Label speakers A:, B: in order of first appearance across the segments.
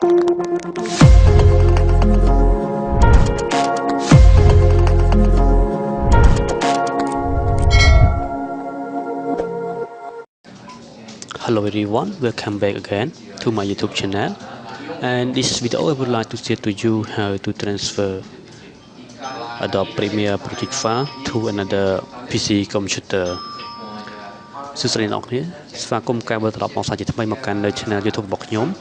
A: Hello everyone, welcome back again to my YouTube channel, and this video I would like to share to you how to transfer Adobe Premier Project file to another PC computer. So today I'm going to talk about my channel YouTube box nhóm.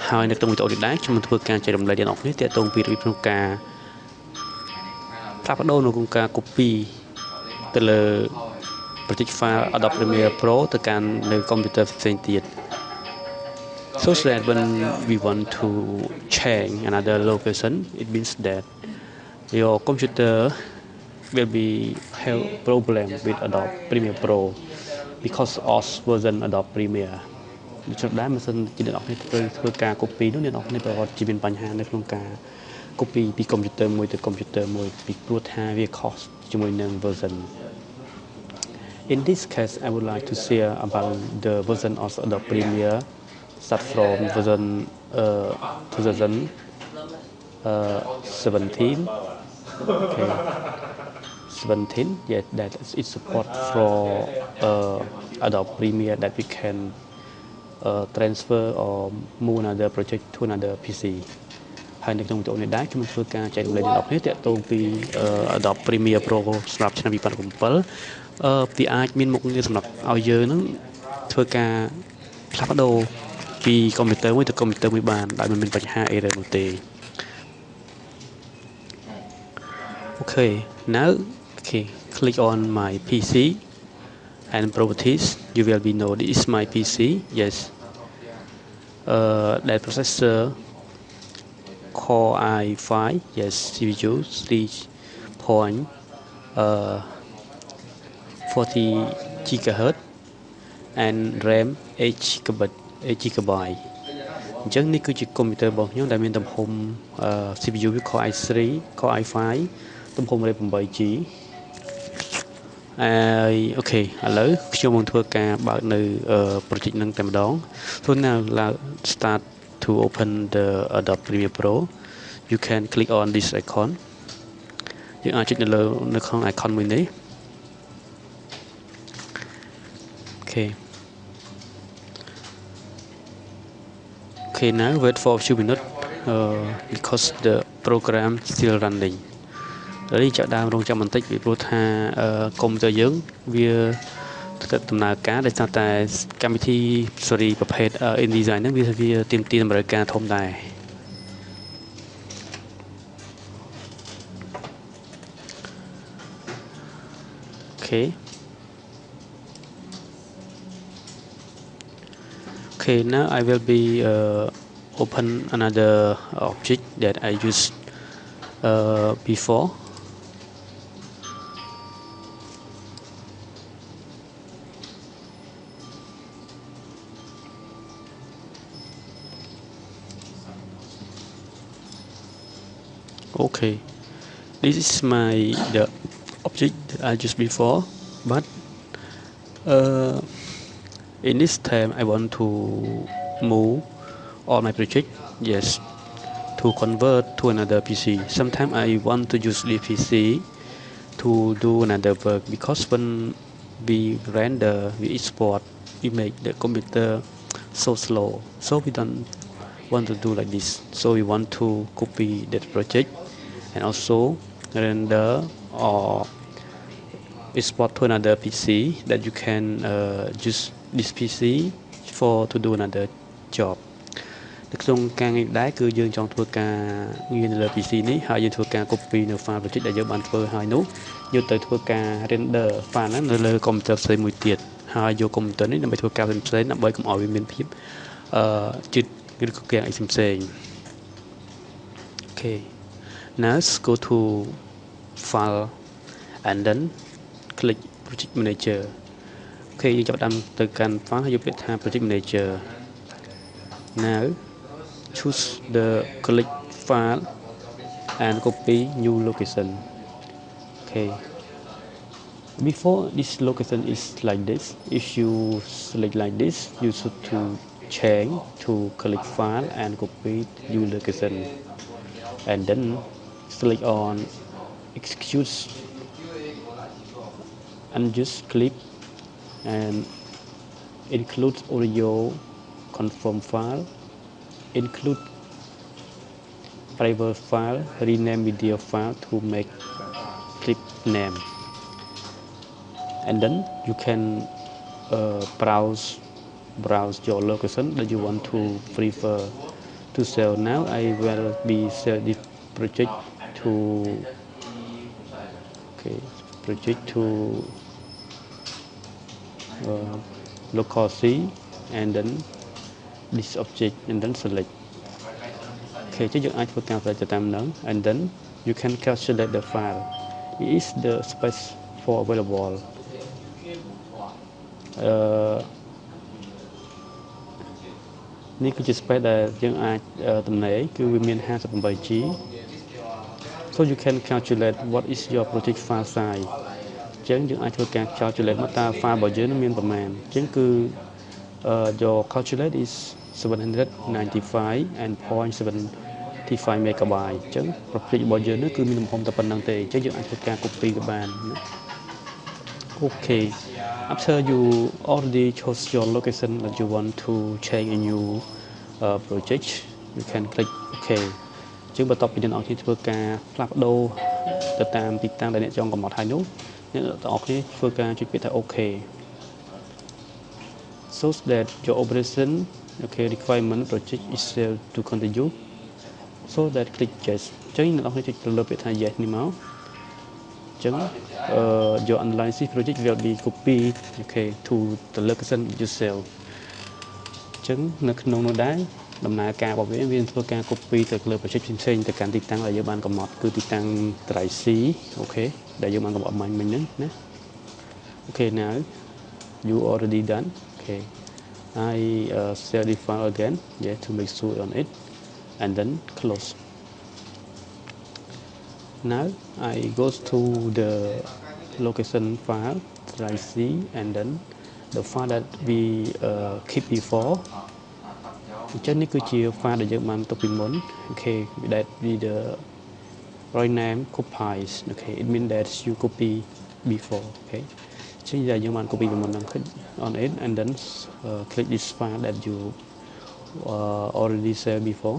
A: Haiในตรงวิดีโอนี้ได้ช่วยมันធ្វើការចែករំលែកដល់អ្នកនេះទាក់ទងពីរបៀបក្នុងការផ្លាស់ប្ដូរនៅក្នុងការ copy ទៅលើ project file Adobe Premier Pro ទៅកាន់នៅ computer ផ្សេងទៀត so that when we want to change another location it means that your computer will be have problem with Adobe Premier Pro because of version Adobe Premier ដូច្នេះដែរមិនសិនជាអ្នកនរគ្នាធ្វើការ copy នោះអ្នកនរគ្នាប្រហែលជាមានបញ្ហានៅក្នុងការ copy ពី computer មួយទៅ computer មួយពីព្រោះថាវា cost ជាមួយនឹង version. In this case, I would like to share about the version of Adobe Premiere start from version 2017. Okay. 17, yeah, that is support for Adobe Premiere that we can transfer or move another project to another PC. ហើយនៅក្នុងវីដេអូនេះដែរខ្ញុំធ្វើការចែករំលែកដល់អ្នកគ្នាទាក់ទងពី Adobe Premiere Pro សម្រាប់ឆ្នាំ 2017 វាអាចមានមុខងារសម្រាប់ឲ្យយើងនឹងធ្វើការផ្លាស់ប្ដូរពី computer មួយទៅ computer មួយបានដោយមិនមានបញ្ហាអីនោះទេ Okay, now click on my PC and properties. You will be know this is my PC. Yes. That processor Core i5. Yes, CPU 3.40 GHz and RAM 8 GB. អញ្ចឹងនេះគឺជា computer របស់ខ្ញុំដែលមានទំហំ CPU Core i3 Core i5 ទំហំ RAM 8GB អូខេឥឡូវខ្ញុំនឹងធ្វើការបើកនៅ project នឹងតែម្ដង So now start to open the Adobe Premiere Pro. You can click on this icon. យើងអាចចុចនៅក្នុង icon មួយនេះ Okay, now wait for a few minutes because the program still running. ហើយចាប់ដើមរងចាំបន្តិចពីព្រោះថាកុំព្យូទ័រយើងវាដំណើរការដោយសារតែកម្មវិធី sorry ប្រភេទ InDesign ហ្នឹងវាទាមទារតម្រូវការធំដែរ Okay, now I will be open another object that I used before. Okay, this is the object that I used before, but in this time I want to move all my project, yes, to convert to another PC. Sometimes I want to use this PC to do another work because when we render, we export image, the computer so slow, so we don't want to do like this. So we want to copy that project and also render or export to another PC that you can use this PC for to do another job. នៅក្នុងការងារដែរគឺយើងចង់ធ្វើការងារនៅលើ PC នេះហើយយើងធ្វើការ copy នៅ file project ដែលយើងបានធ្វើហើយនោះយកទៅធ្វើការ render file ហ្នឹងនៅលើ computer ផ្សេងមួយទៀតហើយយក computer នេះដើម្បីធ្វើការផ្សេងៗដើម្បីកុំឲ្យវាមានភាពជិតឬក៏គេអីផ្សេង Okay, now let's go to file and then click project manager. Okay, យើងចាប់តាមទៅកាន់ file ហើយយកពាក្យថា project manager. Now choose the click file and copy new location. Okay, before this location is like this, if you select like this, you should to change to click file and copy your location, and then select on execute and just click and include audio confirm file, include private file, rename video file to make clip name, and then you can browse your location that you want to prefer to sell. Now I will be sell this project to local C, and then this object, and then select. Okay, chứយើងអាចធ្វើការ select តាមហ្នឹង and then you can calculate the file. It is the space for available. នេះគឺជា space ដែលយើងអាចទំនេរគឺវាមាន 58G. So you can calculate what is your project file size. អញ្ចឹងយើងអាចធ្វើការ calculate មកតើ file របស់យើងមានប្រមាណអញ្ចឹងគឺ your calculate is 795.75 megabyte អញ្ចឹង project របស់យើងនេះគឺមានទំហំតែប៉ុណ្្នឹងទេអញ្ចឹងយើងអាចធ្វើការ copy ក៏បានណា Okay, after you already chose your location that you want to change in your project, you can click OK. ជាងបន្ទាប់ពីអ្នកនរគ្នាធ្វើការផ្លាស់ប្ដូរទៅតាមទីតាំងដែលអ្នកចង់កំណត់ឲ្យនោះអ្នកទាំងអស់គ្នាធ្វើការចុចពាក្យថា OK. So that your operation requirement project is still to continue. So that click yes. ចឹងអ្នកនរគ្នាចុចទៅលើពាក្យថា yes នេះមកចឹងyour analysis project will be copied to the location you sell. ចឹងនៅក្នុងនោះដែរដំណើរការរបស់វាមានធ្វើការ copy ទៅលើ project ផ្សេងៗទៅកាន់ទីតាំងដែលយើងបានកំណត់គឺទីតាំង drive C ដែលយើងបានកំណត់មិញហ្នឹងណា Okay, now you already done. Okay, I save the file again to make sure on it and then close. Now I go to the location file, drive C, and then the file that we keep before. អញ្ចឹងនេះគឺជា file ដែលយើងបានទុកពីមុន that the right name copies. It means that you copy before. អញ្ចឹងយើងបាន copy ពីមុនហ្នឹង click on it and then click this file that you already saved before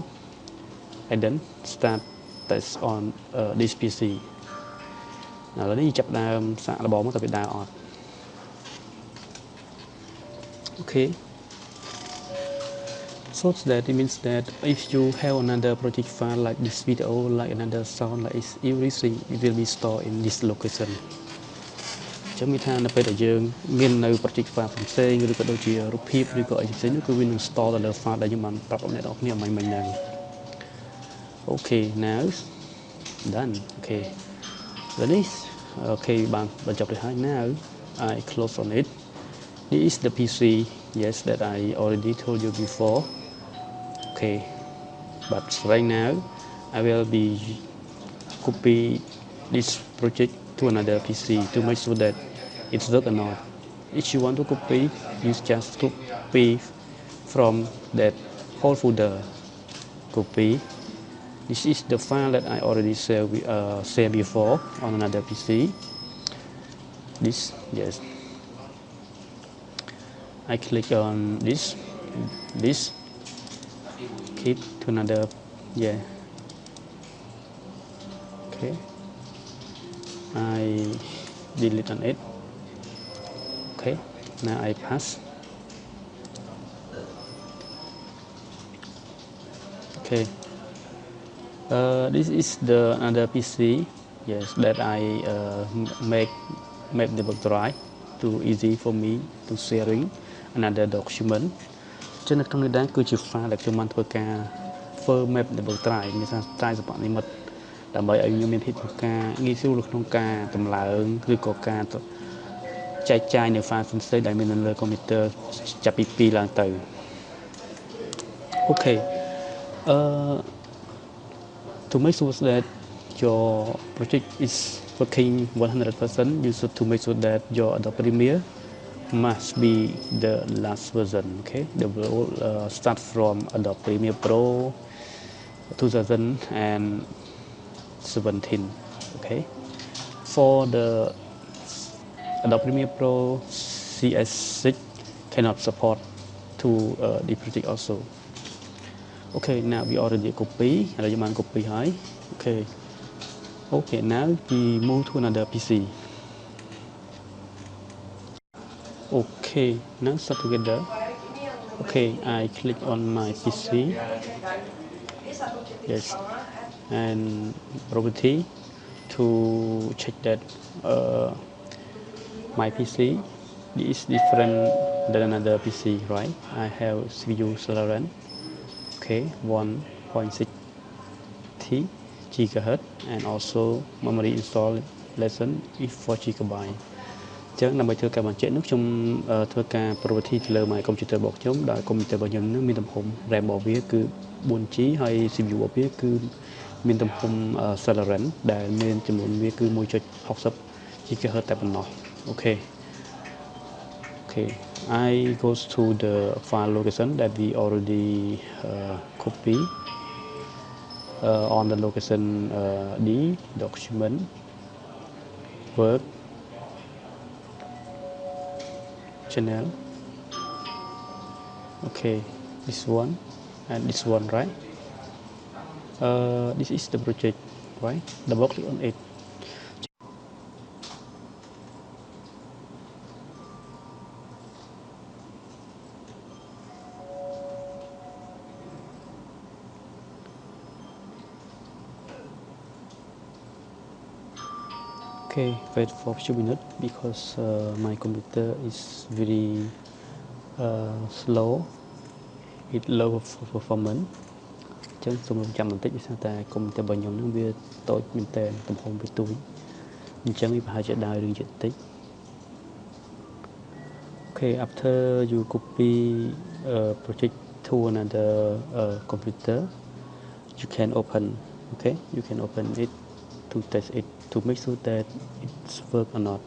A: and then start test on this PC. ឥឡូវនេះចាប់ដើមសាកល្បងមកតើវាដើរអត់ Okay. So that it means that if you have another project file like this video, like another sound, like everything, it will be stored in this location. ចឹងមានថានៅពេលដែលយើងមាននៅ project file ផ្សេងឬក៏ដូចជារូបភាពឬក៏អីផ្សេងនោះគឺវានឹង store ទៅលើ file ដែលយើងបានប្រាប់អ្នកនរគ្នាមិញហ្នឹង Okay, now done. Okay. Finish. Okay, បានបញ្ចប់ទៅហើយ now I close on it. This is the PC, yes, that I already told you before. Okay, but right now I will be copy this project to another PC to make sure that it's work or not. If you want to copy, you just copy from that whole folder. Copy. This is the file that I already saved before on another PC. This, yes. I click on this, keep to another, yeah. Okay. I delete on it. Okay. Now I pass. Okay. This is the another PC, yes, that I make the book drive too easy for me to sharing another document. ចឹងនៅក្នុងនេះដែរគឺជា file ដែលខ្ញុំបានធ្វើការធ្វើ map នៅ book drive មានថា drive សម្រាប់និមិត្តដើម្បីឲ្យខ្ញុំមានភាពក្នុងការងាយស្រួលក្នុងការតម្លើងឬក៏ការចែកចាយនៅ file ផ្សេងៗដែលមាននៅលើ computer ចាប់ពី 2 ឡើងទៅ Okay. To make sure that your project is working 100%, you should to make sure that your Adobe Premier must be the last version. Okay, they will start from Adobe Premiere Pro 2017. Okay, for the Adobe Premiere Pro CS6 cannot support to the project also. Okay, now we already copy. Copy high. Okay. Okay, now we move to another PC. Okay, now start together. Okay, I click on my PC. Yes, and property to check that my PC is different than another PC, right? I have CPU Celeron. Okay, 1.6 T gigahertz and also memory installation is 4 gigabyte. ចឹងដើម្បីធ្វើការបញ្ជាក់នោះខ្ញុំធ្វើការ property ទៅលើ my computer របស់ខ្ញុំដែល computer របស់ខ្ញុំនឹងមានទំហំ RAM របស់វាគឺ 4G ហើយ CPU របស់វាគឺមានទំហំ Celeron ដែលមានចំនួនវាគឺ 1.60 GHz តែប៉ុណ្ណោះអូខេ Okay, I goes to the file location that we already copy on the location D document work channel. Okay, this one and this one, right? This is the project, right? Double click on it. Okay, wait for a few minutes because my computer is very slow. It low performance. ចឹងសូមចាំបន្តិចដោយសារតែ computer របស់ខ្ញុំនឹងវាតូចមែនតើទំហំវាទូចអញ្ចឹងវាប្រហែលជាដើររឿងយឺតតិច Okay, after you copy project to another computer, you can open. Okay, you can open it to test it to make sure that it's work or not.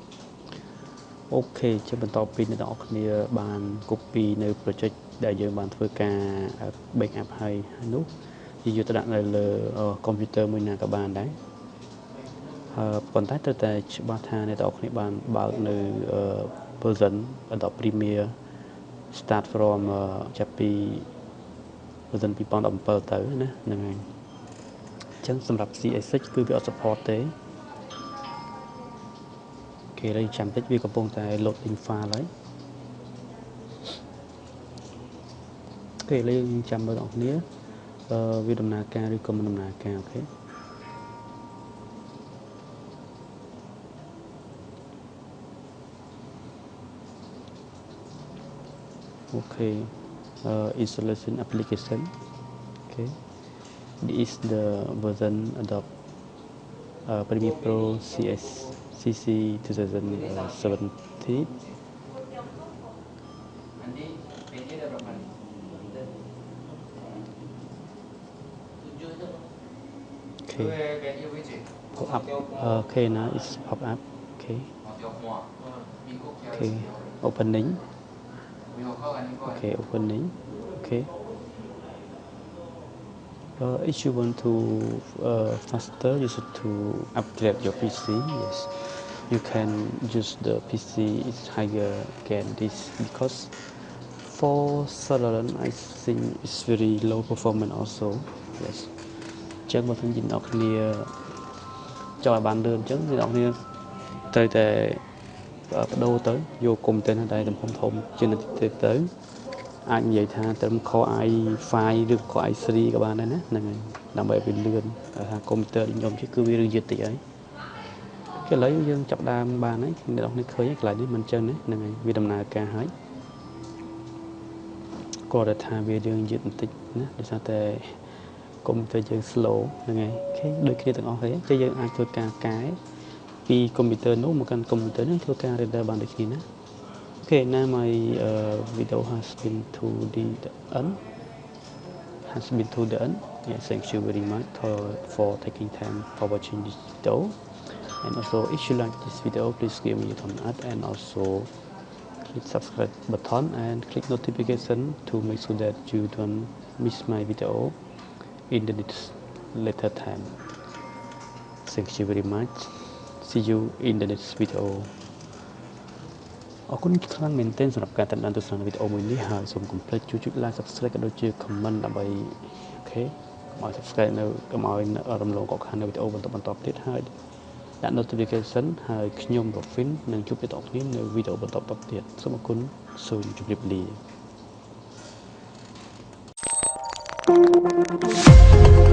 A: Okay ចឹងបន្ទាប់ពីអ្នកទាំងអស់គ្នាបាន copy នៅ project ដែលយើងបានធ្វើការ backup ហើយនោះយើងយកទៅដាក់នៅលើ computer មួយណាក៏បានដែរប៉ុន្តែត្រូវតែច្បាស់ថាអ្នកទាំងអស់គ្នាបានបើកនៅ version Adobe Premier start from ចាប់ពី version 2017 ទៅណាហ្នឹងហើយអញ្ចឹងសម្រាប់ CS6 គឺវាអត់ support ទេគេឥឡូវចាំតិចវាកំពុងតែ loading file ហើយគេឥឡូវយើងចាំមើលបងប្អូនវាដំណើរការឬក៏មិនដំណើរការអូខេ Okay, installation application. Okay, this is the version Adobe Premiere Pro CC 2017. Okay, pop up. Okay, now it's pop up. Okay, okay, opening. Okay, opening. Okay. If you want to faster, you should to upgrade your PC. Yes, you can use the PC is higher than this because for Celeron I think it's very low performance also. Yes. ចឹងបើសិនជាអ្នកគ្នាចង់ឲ្យបានលឿនអញ្ចឹងអ្នកគ្នាត្រូវតែបដូរទៅយក content ដែលទំហំធំជាងទៅអាចនិយាយថាត្រឹម Core i5 ឬ Core i3 ក៏បានដែរណាហ្នឹងហើយដើម្បីឲ្យវាលឿនថា computer ខ្ញុំគឺវារឿងយឺតតិចហើយឥឡូវយើងចាប់ដើមបានហើយអ្នកនរគ្នាឃើញហើយកន្លែងនេះមិនចឹងណាហ្នឹងហើយវាដំណើរការហើយគាត់ថាវារឿងយឺតបន្តិចណាដោយសារតែ computer យើង slow ហ្នឹងហើយអូខេដូចគ្នាទាំងអស់ហើយចឹងយើងអាចធ្វើការកែពី computer នោះមកកាន់ computer នេះធ្វើការ render បានដូចគ្នាណា Okay, now my video has been to the end. Yeah, thank you very much for taking time for watching this video. And also, if you like this video, please give me a thumbs up and also click subscribe button and click notification to make sure that you don't miss my video in the next later time. Thank you very much. See you in the next video. អរគុណខ្លាំងមែនទែនសម្រាប់ការតាមដានទស្សនាវីដេអូមួយនេះហើយសូមកុំភ្លេចជួយចុច like subscribe ក៏ដូចជា comment ដើម្បីអូខេមក subscribe នៅកុំឲ្យរំលងកកខាននៅវីដេអូបន្តទៀតហើយដាក់ notification ហើយខ្ញុំ Rorfin នឹងជួបអ្នកទាំងអស់គ្នានៅវីដេអូបន្តទៀតសូមអរគុណសូមជម្រាបលា